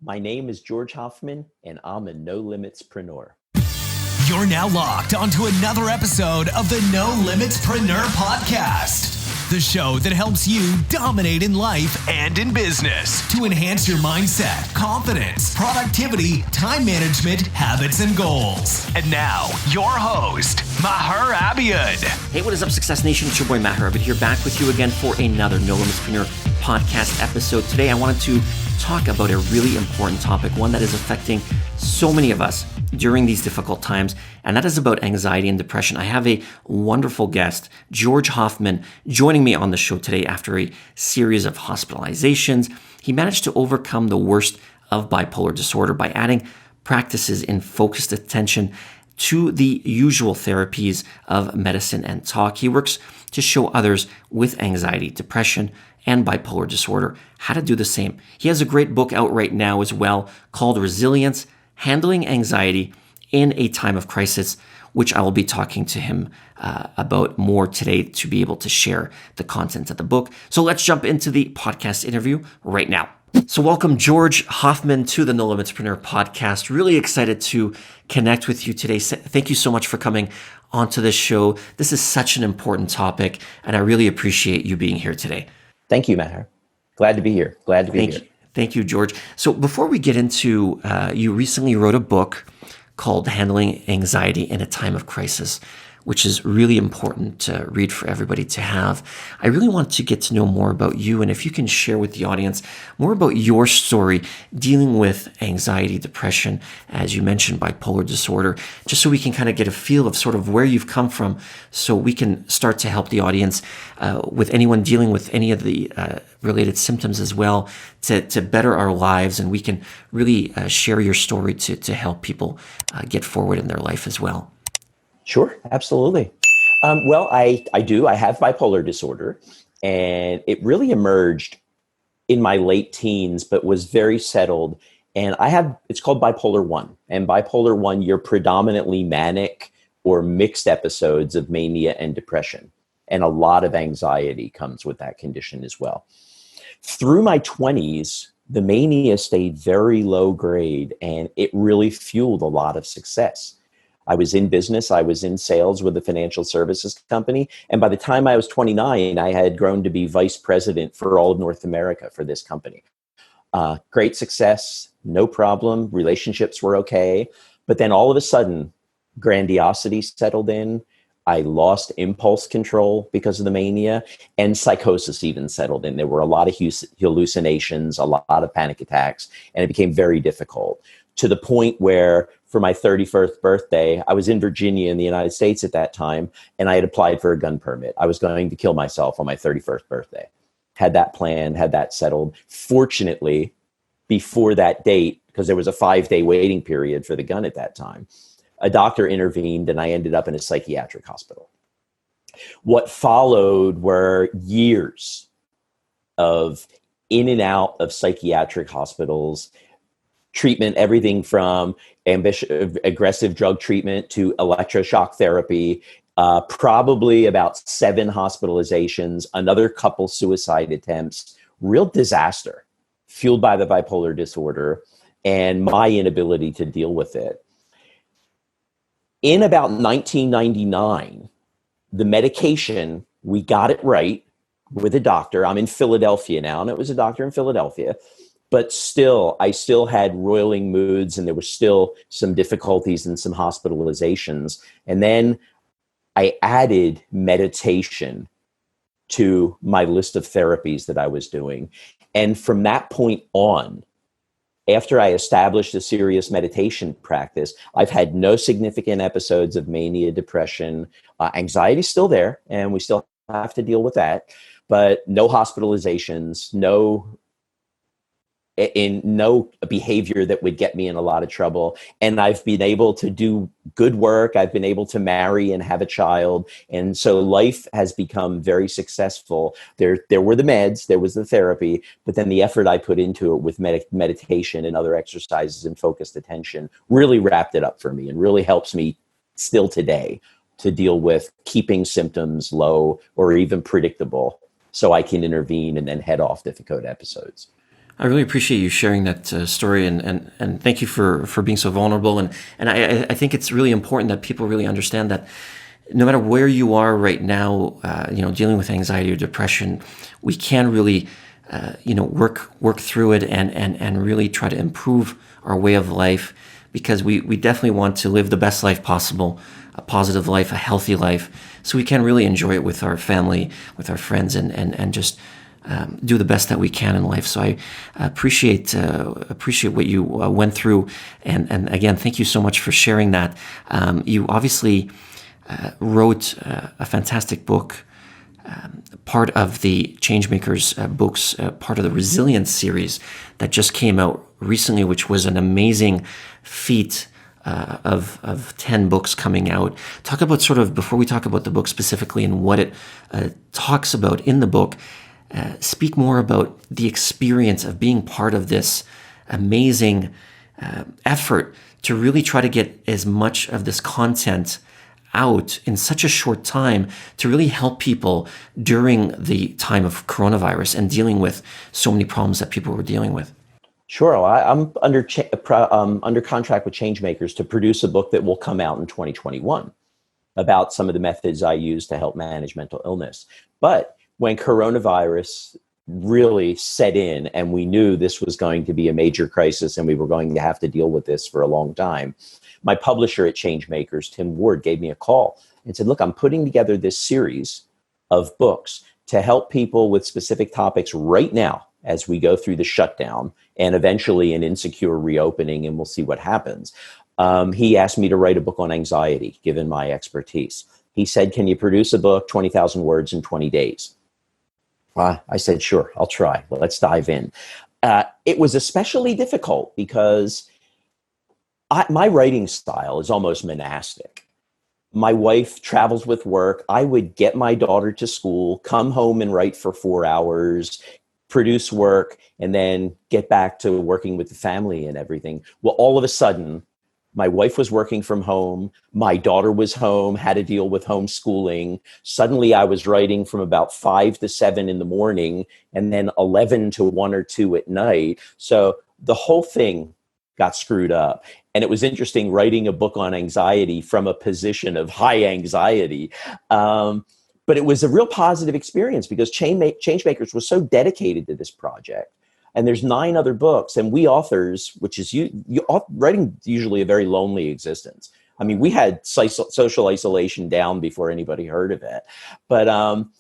My name is George Hoffman, and I'm a Nolimitspreneur. You're now locked onto another episode of the Nolimitspreneur podcast, the show that helps you dominate in life and in business to enhance your mindset, confidence, productivity, time management, habits, and goals. And now, your host, Maher Abiad. Hey, what is up, Success Nation? It's your boy, Maher Abiad here, back with you again for another Nolimitspreneur podcast episode. Today, I wanted to talk about a really important topic, one that is affecting so many of us during these difficult times, and that is about anxiety and depression. I have a wonderful guest, George Hoffmann, joining me on the show today after a series of hospitalizations. He managed to overcome the worst of bipolar disorder by adding practices in focused attention to the usual therapies of medicine and talk. He works to show others with anxiety, depression, and bipolar disorder how to do the same. He has a great book out right now as well called Resilience: Handling Anxiety in a Time of Crisis, which I will be talking to him about more today to be able to share the content of the book. So let's jump into the podcast interview right now. So welcome, George Hoffmann, to the Nolimitspreneur podcast. Really excited to connect with you today. Thank you so much for coming onto this show. This is such an important topic, and I really appreciate you being here today. Thank you, Maher. Glad to be here. Thank you, George. So before we get into, you recently wrote a book called Handling Anxiety in a Time of Crisis, which is really important to read for everybody to have. I really want to get to know more about you, and if you can share with the audience more about your story dealing with anxiety, depression, as you mentioned, bipolar disorder, just so we can kind of get a feel of sort of where you've come from, so we can start to help the audience with anyone dealing with any of the related symptoms as well, to better our lives, and we can really share your story to help people get forward in their life as well. Sure, absolutely. Well, I do. I have bipolar disorder, and it really emerged in my late teens, but was very settled. And it's called bipolar 1. And bipolar 1, you're predominantly manic or mixed episodes of mania and depression. And a lot of anxiety comes with that condition as well. Through my 20s, the mania stayed very low grade, and it really fueled a lot of success. I was in business. I was in sales with a financial services company. And by the time I was 29, I had grown to be vice president for all of North America for this company. Great success, no problem. Relationships were okay. But then all of a sudden, grandiosity settled in. I lost impulse control because of the mania, and psychosis even settled in. There were a lot of hallucinations, a lot of panic attacks, and it became very difficult, to the point where for my 31st birthday, I was in Virginia in the United States at that time, and I had applied for a gun permit. I was going to kill myself on my 31st birthday. Had that planned, had that settled. Fortunately, before that date, because there was a 5-day waiting period for the gun at that time, a doctor intervened, and I ended up in a psychiatric hospital. What followed were years of in and out of psychiatric hospitals, treatment, everything from aggressive drug treatment to electroshock therapy, probably about 7 hospitalizations, another couple suicide attempts, real disaster fueled by the bipolar disorder and my inability to deal with it. In about 1999, the medication, we got it right with a doctor. I'm in Philadelphia now, and it was a doctor in Philadelphia. But still, I still had roiling moods, and there were still some difficulties and some hospitalizations. And then I added meditation to my list of therapies that I was doing. And from that point on, after I established a serious meditation practice, I've had no significant episodes of mania, depression. Anxiety is still there, and we still have to deal with that. But no hospitalizations, no behavior that would get me in a lot of trouble. And I've been able to do good work. I've been able to marry and have a child. And so life has become very successful. There were the meds, there was the therapy, but then the effort I put into it with meditation and other exercises and focused attention really wrapped it up for me and really helps me still today to deal with keeping symptoms low or even predictable so I can intervene and then head off difficult episodes. I really appreciate you sharing that story, and thank you for being so vulnerable. And I think it's really important that people really understand that no matter where you are right now, dealing with anxiety or depression, we can really, work through it and really try to improve our way of life, because we definitely want to live the best life possible, a positive life, a healthy life, so we can really enjoy it with our family, with our friends, and just do the best that we can in life. So I appreciate what you went through, and again, thank you so much for sharing that. You obviously wrote a fantastic book, part of the Changemakers books, part of the Resilience series that just came out recently, which was an amazing feat of 10 books coming out. Talk about before we talk about the book specifically and what it talks about in the book, speak more about the experience of being part of this amazing effort to really try to get as much of this content out in such a short time to really help people during the time of coronavirus and dealing with so many problems that people were dealing with. Sure. Well, I'm under contract with Changemakers to produce a book that will come out in 2021 about some of the methods I use to help manage mental illness. But when coronavirus really set in and we knew this was going to be a major crisis and we were going to have to deal with this for a long time, my publisher at Changemakers, Tim Ward, gave me a call and said, look, I'm putting together this series of books to help people with specific topics right now as we go through the shutdown and eventually an insecure reopening, and we'll see what happens. He asked me to write a book on anxiety, given my expertise. He said, can you produce a book, 20,000 words in 20 days? I said, sure, I'll try. Well, let's dive in. It was especially difficult because my writing style is almost monastic. My wife travels with work. I would get my daughter to school, come home and write for 4 hours, produce work, and then get back to working with the family and everything. Well, all of a sudden, my wife was working from home. My daughter was home, had to deal with homeschooling. Suddenly I was writing from about 5 to 7 in the morning and then 11 to 1 or 2 at night. So the whole thing got screwed up. And it was interesting writing a book on anxiety from a position of high anxiety. But it was a real positive experience because Changemakers was so dedicated to this project. And there's 9 other books, and we authors, which is writing usually a very lonely existence. I mean, we had social isolation down before anybody heard of it. But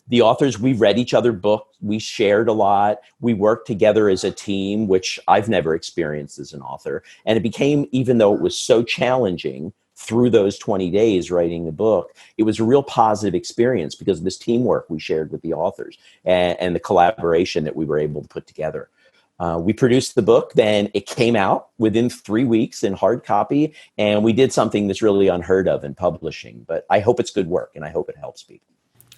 the authors, we read each other's books. We shared a lot. We worked together as a team, which I've never experienced as an author. And it became, even though it was so challenging through those 20 days writing the book, it was a real positive experience because of this teamwork we shared with the authors and the collaboration that we were able to put together. We produced the book, then it came out within 3 weeks in hard copy, and we did something that's really unheard of in publishing. But I hope it's good work, and I hope it helps people.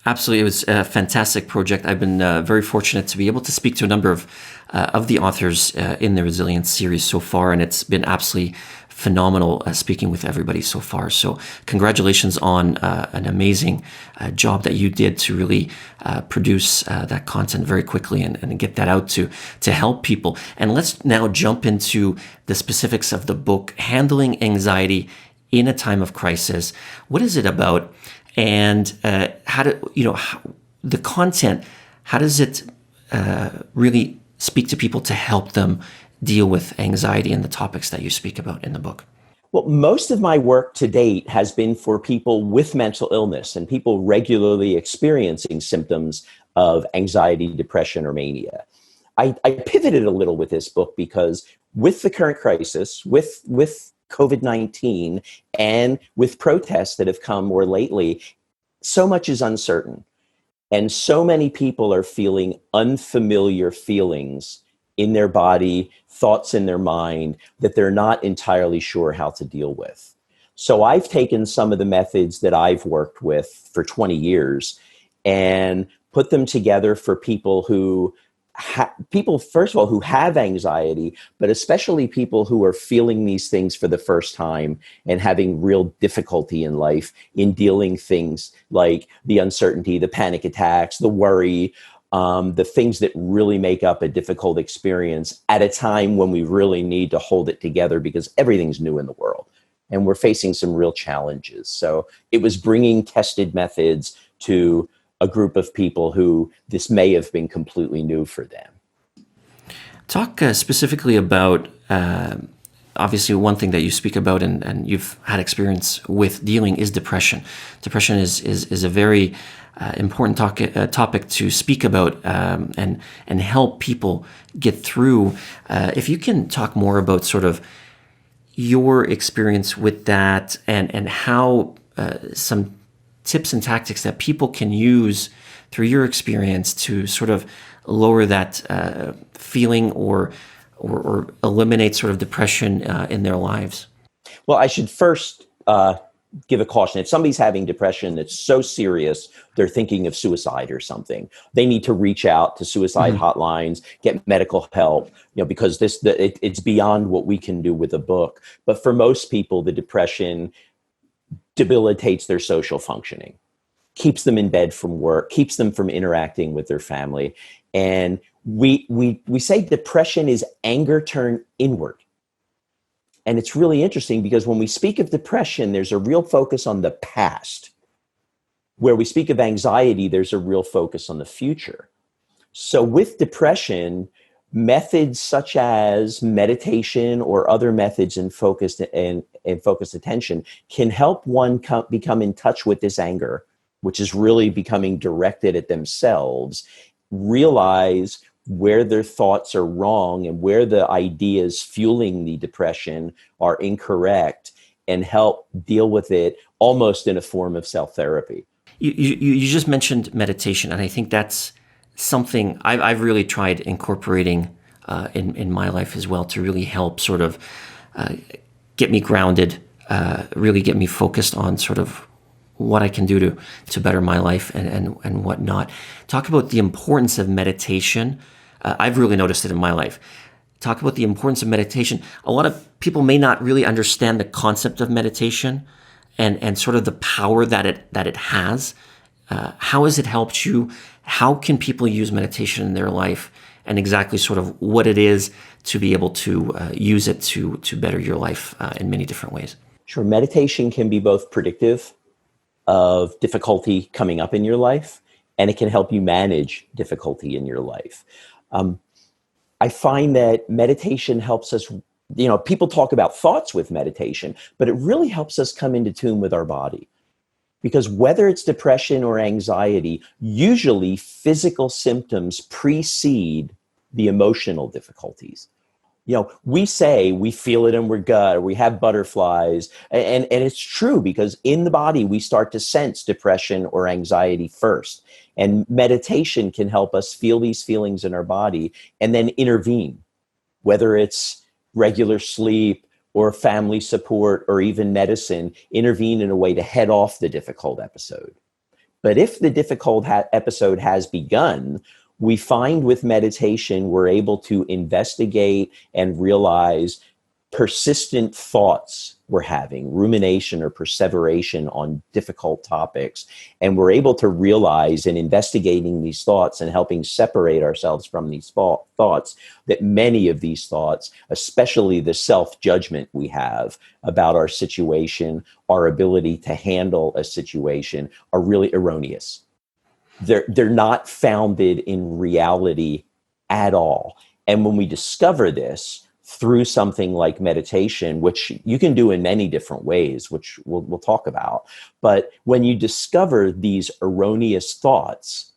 Absolutely. It was a fantastic project. I've been very fortunate to be able to speak to a number of the authors in the Resilience series so far, and it's been absolutely phenomenal speaking with everybody so far. So congratulations on an amazing job that you did to really produce that content very quickly and get that out to help people. And let's now jump into the specifics of the book, Handling Anxiety in a Time of Crisis. What is it about? And the content, how does it really speak to people to help them deal with anxiety and the topics that you speak about in the book? Well, most of my work to date has been for people with mental illness and people regularly experiencing symptoms of anxiety, depression, or mania. I pivoted a little with this book because with the current crisis, with COVID-19 and with protests that have come more lately, so much is uncertain. And so many people are feeling unfamiliar feelings in their body, thoughts in their mind that they're not entirely sure how to deal with. So I've taken some of the methods that I've worked with for 20 years and put them together for people who first of all, who have anxiety, but especially people who are feeling these things for the first time and having real difficulty in life in dealing things like the uncertainty, the panic attacks, the worry, the things that really make up a difficult experience at a time when we really need to hold it together because everything's new in the world and we're facing some real challenges. So it was bringing tested methods to a group of people who this may have been completely new for them. Talk specifically about, obviously one thing that you speak about and you've had experience with dealing is depression. Depression is a very important topic to speak about and help people get through. If you can talk more about sort of your experience with that and how some tips and tactics that people can use through your experience to sort of lower that feeling or eliminate sort of depression in their lives? Well, I should first give a caution. If somebody's having depression that's so serious, they're thinking of suicide or something, they need to reach out to suicide hotlines, get medical help, because it's beyond what we can do with a book. But for most people, the depression debilitates their social functioning, keeps them in bed from work, keeps them from interacting with their family. And we say depression is anger turned inward. And it's really interesting because when we speak of depression, there's a real focus on the past. Where we speak of anxiety, there's a real focus on the future. So with depression, methods such as meditation or other methods in focused attention can help one become in touch with this anger, which is really becoming directed at themselves, realize where their thoughts are wrong and where the ideas fueling the depression are incorrect, and help deal with it almost in a form of self-therapy. You just mentioned meditation, and I think that's something I've really tried incorporating in my life as well to really help sort of get me grounded, really get me focused on sort of what I can do to better my life and whatnot. Talk about the importance of meditation. I've really noticed it in my life. Talk about the importance of meditation. A lot of people may not really understand the concept of meditation and sort of the power that it has. How has it helped you? How can people use meditation in their life, and exactly sort of what it is to be able to use it to better your life in many different ways? Sure. Meditation can be both predictive of difficulty coming up in your life, and it can help you manage difficulty in your life. I find that meditation helps us, people talk about thoughts with meditation, but it really helps us come into tune with our body. Because whether it's depression or anxiety, usually physical symptoms precede the emotional difficulties. We say we feel it in our gut, or we have butterflies, and it's true because in the body we start to sense depression or anxiety first. And meditation can help us feel these feelings in our body and then intervene, whether it's regular sleep or family support or even medicine, intervene in a way to head off the difficult episode. But if the difficult episode has begun, we find with meditation, we're able to investigate and realize persistent thoughts we're having, rumination or perseveration on difficult topics. And we're able to realize in investigating these thoughts and helping separate ourselves from these thoughts that many of these thoughts, especially the self-judgment we have about our situation, our ability to handle a situation, are really erroneous. They're not founded in reality at all. And when we discover this through something like meditation, which you can do in many different ways, which we'll talk about, but when you discover these erroneous thoughts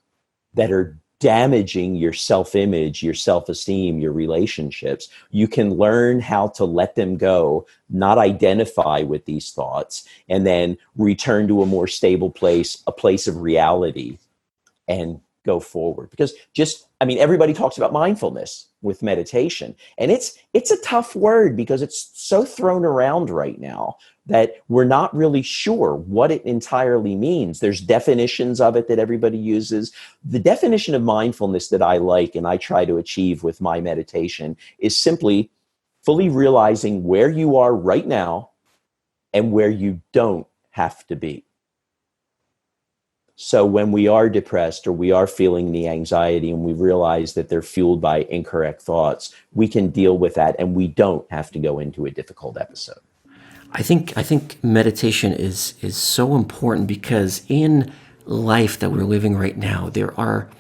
that are damaging your self-image, your self-esteem, your relationships, you can learn how to let them go, not identify with these thoughts, and then return to a more stable place, a place of reality, and go forward. Because everybody talks about mindfulness with meditation, and it's a tough word because it's so thrown around right now that we're not really sure what it entirely means. There's definitions of it that everybody uses. The definition of mindfulness that I like and I try to achieve with my meditation is simply fully realizing where you are right now and where you don't have to be. So when we are depressed or we are feeling the anxiety and we realize that they're fueled by incorrect thoughts, we can deal with that and we don't have to go into a difficult episode. I think meditation is so important because in life that we're living right now, there are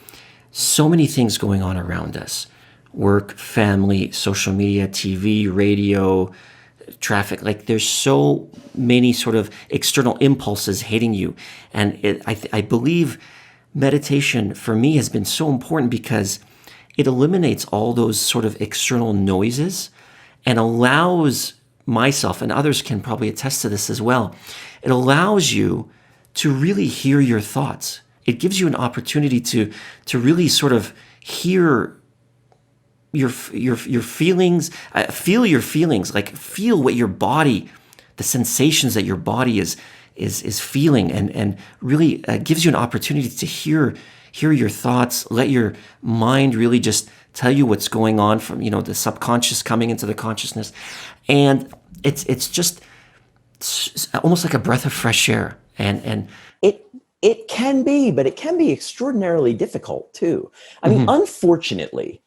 so many things going on around us. Work, family, social media, TV, radio, traffic. Like there's so many sort of external impulses hitting you. And I believe meditation for me has been so important because it eliminates all those sort of external noises and allows myself, and others can probably attest to this as well, it allows you to really hear your thoughts. It gives you an opportunity to really sort of hear your feelings, feel your feelings, like feel what your body, the sensations that your body is feeling, and really gives you an opportunity to hear your thoughts. Let your mind really just tell you what's going on from the subconscious coming into the consciousness, and it's just almost like a breath of fresh air. And it can be, but it can be extraordinarily difficult too. I mean, unfortunately,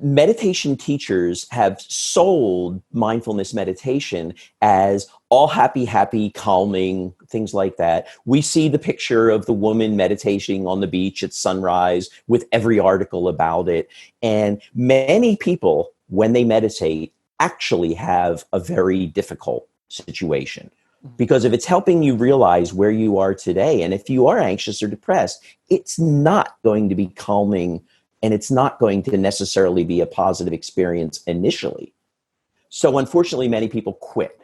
meditation teachers have sold mindfulness meditation as all happy, calming, things like that. We see the picture of the woman meditating on the beach at sunrise with every article about it. And many people, when they meditate, actually have a very difficult situation. Because if it's helping you realize where you are today, and if you are anxious or depressed, it's not going to be calming and it's not going to necessarily be a positive experience initially. So unfortunately, many people quit.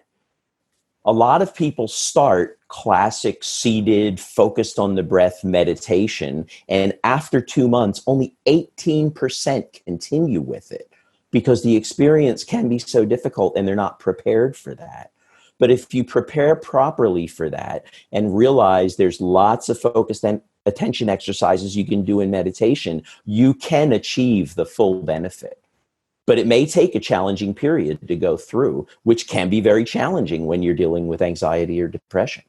A lot of people start classic seated, focused on the breath meditation, and after 2 months, only 18% continue with it because the experience can be so difficult and they're not prepared for that. But if you prepare properly for that and realize there's lots of focused and attention exercises you can do in meditation, you can achieve the full benefit. But it may take a challenging period to go through, which can be very challenging when you're dealing with anxiety or depression.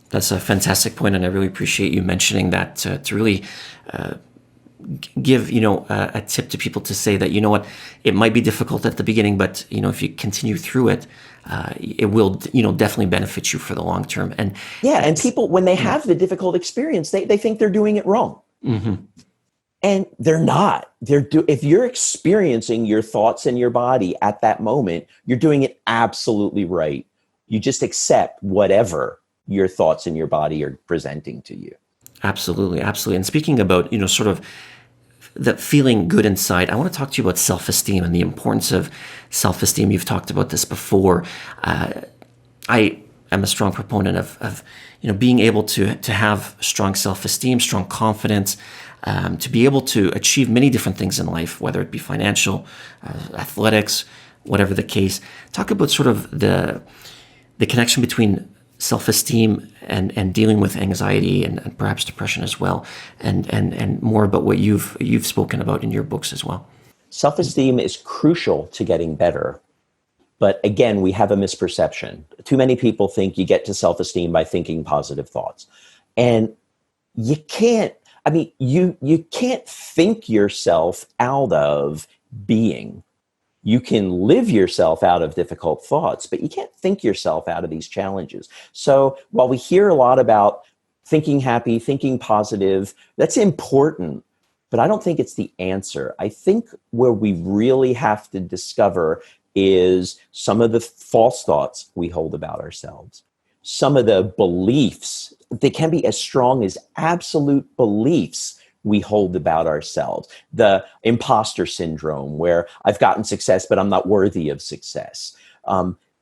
That's a fantastic point, and I really appreciate you mentioning that to really give a tip to people to say that, what, it might be difficult at the beginning, but if you continue through it, it will definitely benefit you for the long term. And people, when they have the difficult experience, they think they're doing it wrong. And they're not. If you're experiencing your thoughts in your body at that moment, you're doing it absolutely right. You just accept whatever your thoughts in your body are presenting to you. Absolutely. And speaking about sort of the feeling good inside, I want to talk to you about self-esteem and the importance of self-esteem. You've talked about this before. I am a strong proponent of being able to have strong self-esteem, strong confidence, to be able to achieve many different things in life, whether it be financial, athletics, whatever the case. Talk about sort of the connection between self-esteem and dealing with anxiety and perhaps depression as well, and more about what you've spoken about in your books as well. Self-esteem is crucial to getting better. But again, we have a misperception. Too many people think you get to self-esteem by thinking positive thoughts. And you can't, you can't think yourself out of being. You can live yourself out of difficult thoughts, but you can't think yourself out of these challenges. So while we hear a lot about thinking happy, thinking positive, that's important, but I don't think it's the answer. I think where we really have to discover is some of the false thoughts we hold about ourselves, some of the beliefs. They can be as strong as absolute beliefs we hold about ourselves. The imposter syndrome, where I've gotten success, but I'm not worthy of success.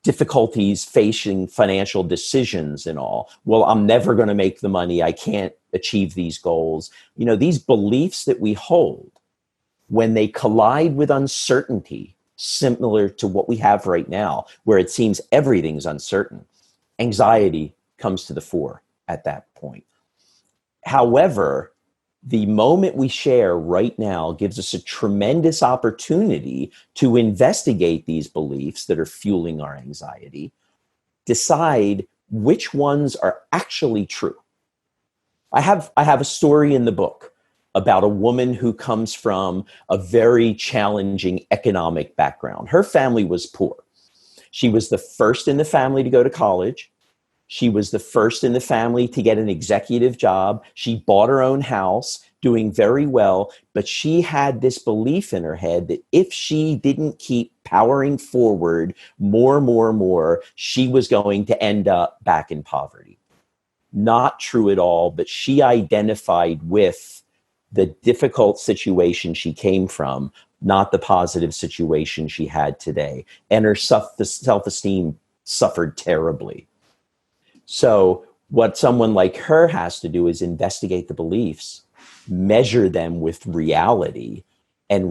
Difficulties facing financial decisions and all. Well, I'm never going to make the money. I can't achieve these goals. These beliefs that we hold, when they collide with uncertainty, similar to what we have right now, where it seems everything's uncertain, anxiety comes to the fore at that point. However, the moment we share right now gives us a tremendous opportunity to investigate these beliefs that are fueling our anxiety, decide which ones are actually true. I have a story in the book about a woman who comes from a very challenging economic background. Her family was poor. She was the first in the family to go to college. She was the first in the family to get an executive job. She bought her own house, doing very well, but she had this belief in her head that if she didn't keep powering forward more, she was going to end up back in poverty. Not true at all, but she identified with the difficult situation she came from, not the positive situation she had today. And her self-esteem suffered terribly. So what someone like her has to do is investigate the beliefs, measure them with reality, and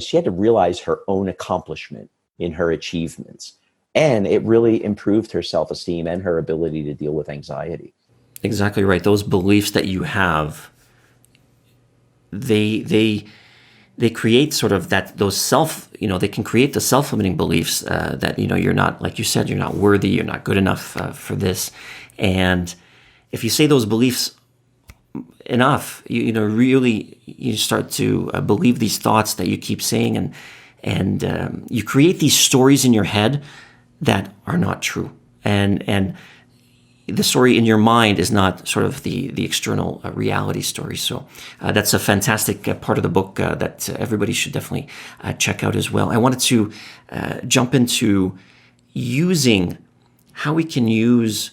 she had to realize her own accomplishment in her achievements. And it really improved her self-esteem and her ability to deal with anxiety. Exactly right. Those beliefs that you have, they create sort of that, they can create the self-limiting beliefs that, you're not, like you said, you're not worthy, you're not good enough for this. And if you say those beliefs enough, you start to believe these thoughts that you keep saying, and you create these stories in your head that are not true. And the story in your mind is not sort of the external reality story. So that's a fantastic part of the book that everybody should definitely check out as well. I wanted to jump into using how we can use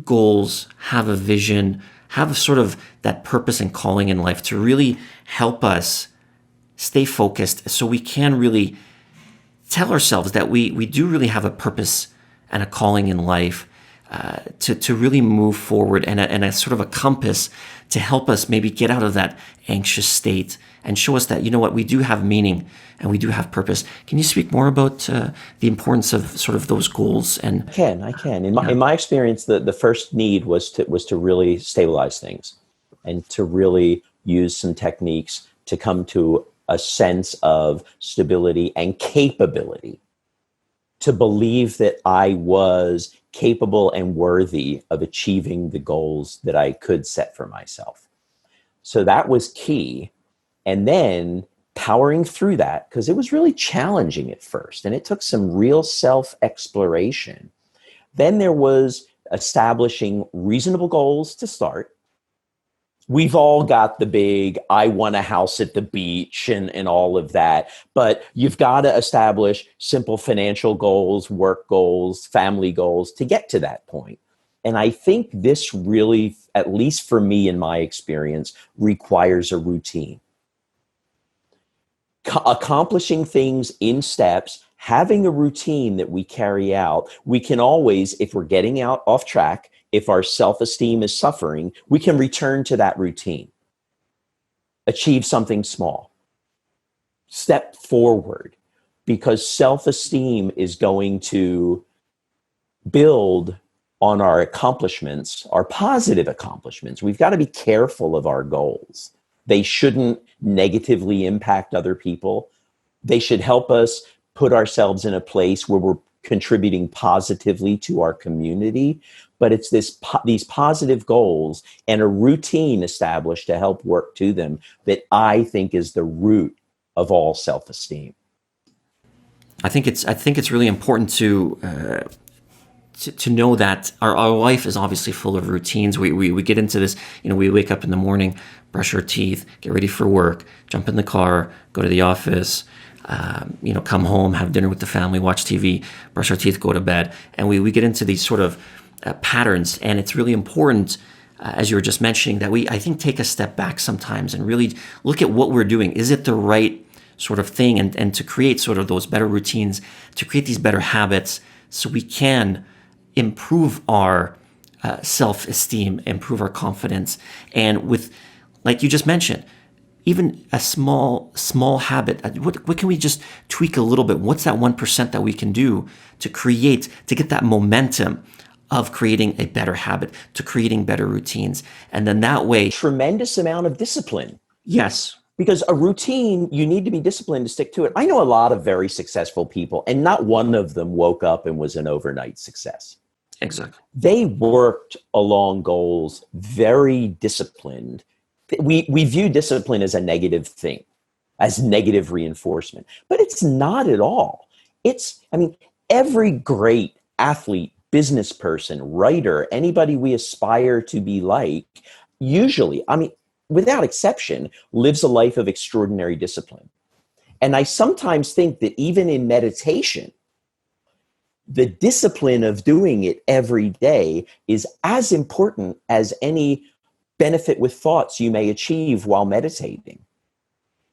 goals, have a vision, have sort of that purpose and calling in life to really help us stay focused, so we can really tell ourselves that we do really have a purpose and a calling in life, to really move forward, and a sort of a compass to help us maybe get out of that anxious state and show us that, we do have meaning and we do have purpose. Can you speak more about the importance of sort of those goals? And I can. In my experience, the first need was to really stabilize things and to really use some techniques to come to a sense of stability and capability, to believe that I was capable and worthy of achieving the goals that I could set for myself. So that was key. And then powering through that, because it was really challenging at first, and it took some real self-exploration. Then there was establishing reasonable goals to start. We've all got the big, I want a house at the beach and all of that. But you've got to establish simple financial goals, work goals, family goals to get to that point. And I think this really, at least for me in my experience, requires a routine. Accomplishing things in steps, having a routine that we carry out. We can always, if we're getting out off track, if our self-esteem is suffering, we can return to that routine. Achieve something small. Step forward, because self-esteem is going to build on our accomplishments, our positive accomplishments. We've got to be careful of our goals. They shouldn't negatively impact other people. They should help us put ourselves in a place where we're contributing positively to our community. But it's these positive goals and a routine established to help work to them that I think is the root of all self-esteem. I think it's really important to know that our life is obviously full of routines. We get into this, we wake up in the morning, brush our teeth, get ready for work, jump in the car, go to the office, come home, have dinner with the family, watch TV, brush our teeth, go to bed. And we get into these sort of patterns. And it's really important, as you were just mentioning, that I think, take a step back sometimes and really look at what we're doing. Is it the right sort of thing? And to create sort of those better routines, to create these better habits, so we can improve our self-esteem, improve our confidence. And with, like you just mentioned, even a small habit, what can we just tweak a little bit? What's that 1% that we can do to get that momentum of creating a better habit, to creating better routines? And then that way... Tremendous amount of discipline. Yes. Because a routine, you need to be disciplined to stick to it. I know a lot of very successful people, and not one of them woke up and was an overnight success. Exactly. They worked along goals, very disciplined. We view discipline as a negative thing, as negative reinforcement, but it's not at all. Every great athlete, business person, writer, anybody we aspire to be like, usually, without exception, lives a life of extraordinary discipline. And I sometimes think that even in meditation, the discipline of doing it every day is as important as any benefit with thoughts you may achieve while meditating.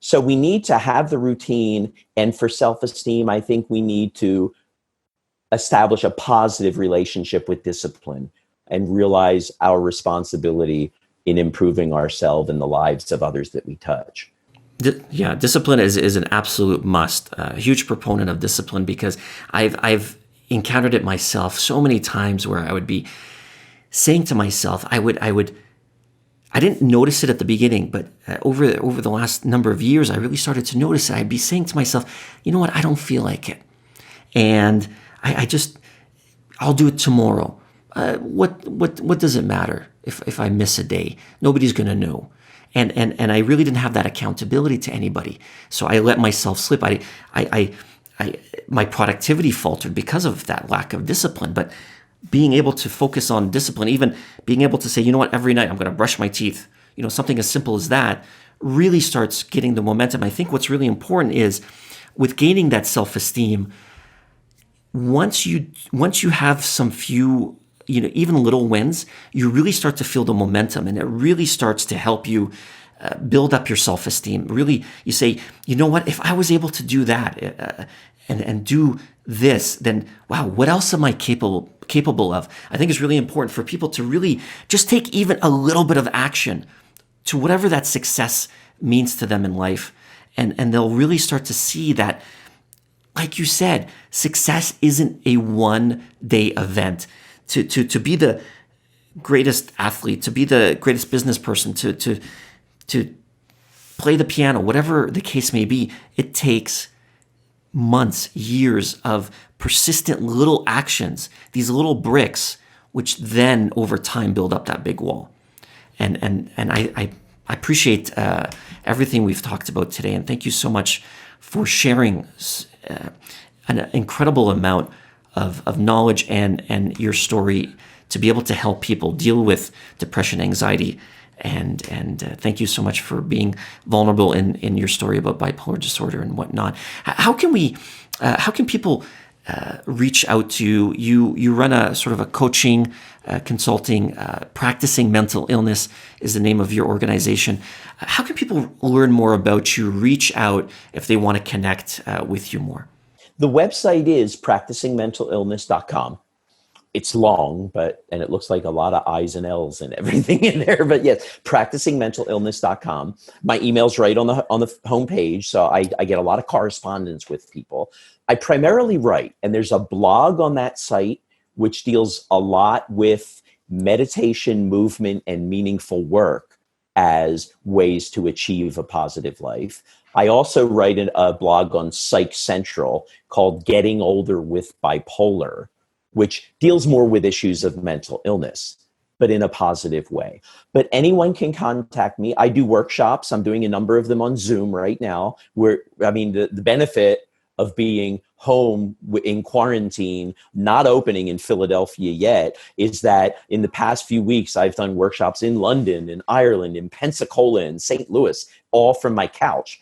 So we need to have the routine. And for self-esteem, I think we need to establish a positive relationship with discipline and realize our responsibility in improving ourselves and the lives of others that we touch. Yeah, discipline is an absolute must. A huge proponent of discipline because I've encountered it myself so many times where I would be saying to myself, I didn't notice it at the beginning, but over the last number of years, I really started to notice it. I'd be saying to myself, you know what, I don't feel like it. And I'll do it tomorrow. What does it matter if I miss a day? Nobody's going to know. And I really didn't have that accountability to anybody. So I let myself slip. My productivity faltered because of that lack of discipline. But being able to focus on discipline, even being able to say, you know what, every night I'm going to brush my teeth, something as simple as that really starts getting the momentum. I think what's really important is with gaining that self-esteem, once you have some few, even little wins, you really start to feel the momentum, and it really starts to help you build up your self-esteem. Really, you say, you know what, if I was able to do that and do this, then wow, what else am I capable of? I think it's really important for people to really just take even a little bit of action to whatever that success means to them in life. And they'll really start to see that, like you said, success isn't a one-day event. To be the greatest athlete, to be the greatest business person, to play the piano, whatever the case may be, it takes months, years of persistent little actions, these little bricks, which then over time build up that big wall. And I appreciate everything we've talked about today, and thank you so much for sharing an incredible amount of knowledge and your story to be able to help people deal with depression, anxiety, and thank you so much for being vulnerable in your story about bipolar disorder and whatnot. How can people reach out to you? You run a sort of a coaching, consulting, Practicing Mental Illness is the name of your organization. How can people learn more about you, reach out if they want to connect with you more? The website is practicingmentalillness.com. It's long, and it looks like a lot of I's and L's and everything in there. But yes, practicingmentalillness.com. My email's right on the homepage, so I get a lot of correspondence with people. I primarily write, and there's a blog on that site which deals a lot with meditation, movement, and meaningful work as ways to achieve a positive life. I also write a blog on Psych Central called Getting Older with Bipolar, which deals more with issues of mental illness, but in a positive way. But anyone can contact me. I do workshops. I'm doing a number of them on Zoom right now, where, the benefit of being home in quarantine, not opening in Philadelphia yet, is that in the past few weeks, I've done workshops in London, in Ireland, in Pensacola, and St. Louis, all from my couch.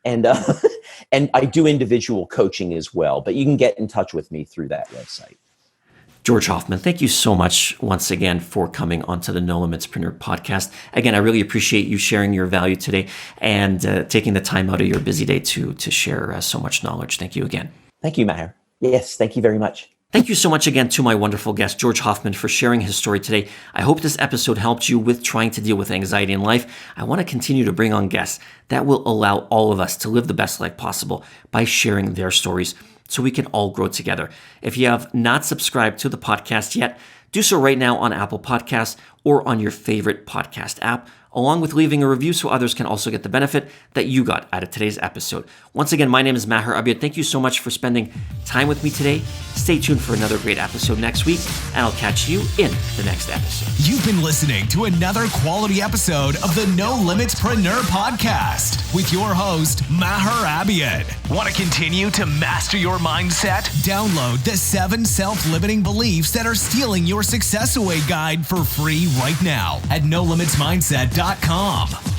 And I do individual coaching as well, but you can get in touch with me through that website. George Hoffmann, thank you so much once again for coming onto the Nolimitspreneur podcast. Again, I really appreciate you sharing your value today and taking the time out of your busy day to share so much knowledge. Thank you again. Thank you, Maher. Yes, thank you very much. Thank you so much again to my wonderful guest, George Hoffmann, for sharing his story today. I hope this episode helped you with trying to deal with anxiety in life. I want to continue to bring on guests that will allow all of us to live the best life possible by sharing their stories so we can all grow together. If you have not subscribed to the podcast yet, do so right now on Apple Podcasts or on your favorite podcast app. along with leaving a review so others can also get the benefit that you got out of today's episode. Once again, my name is Maher Abiad. Thank you so much for spending time with me today. Stay tuned for another great episode next week, and I'll catch you in the next episode. You've been listening to another quality episode of the Nolimitspreneur podcast with your host, Maher Abiad. Want to continue to master your mindset? Download the 7 self-limiting beliefs that are stealing your success away guide for free right now at nolimitsmindset.com.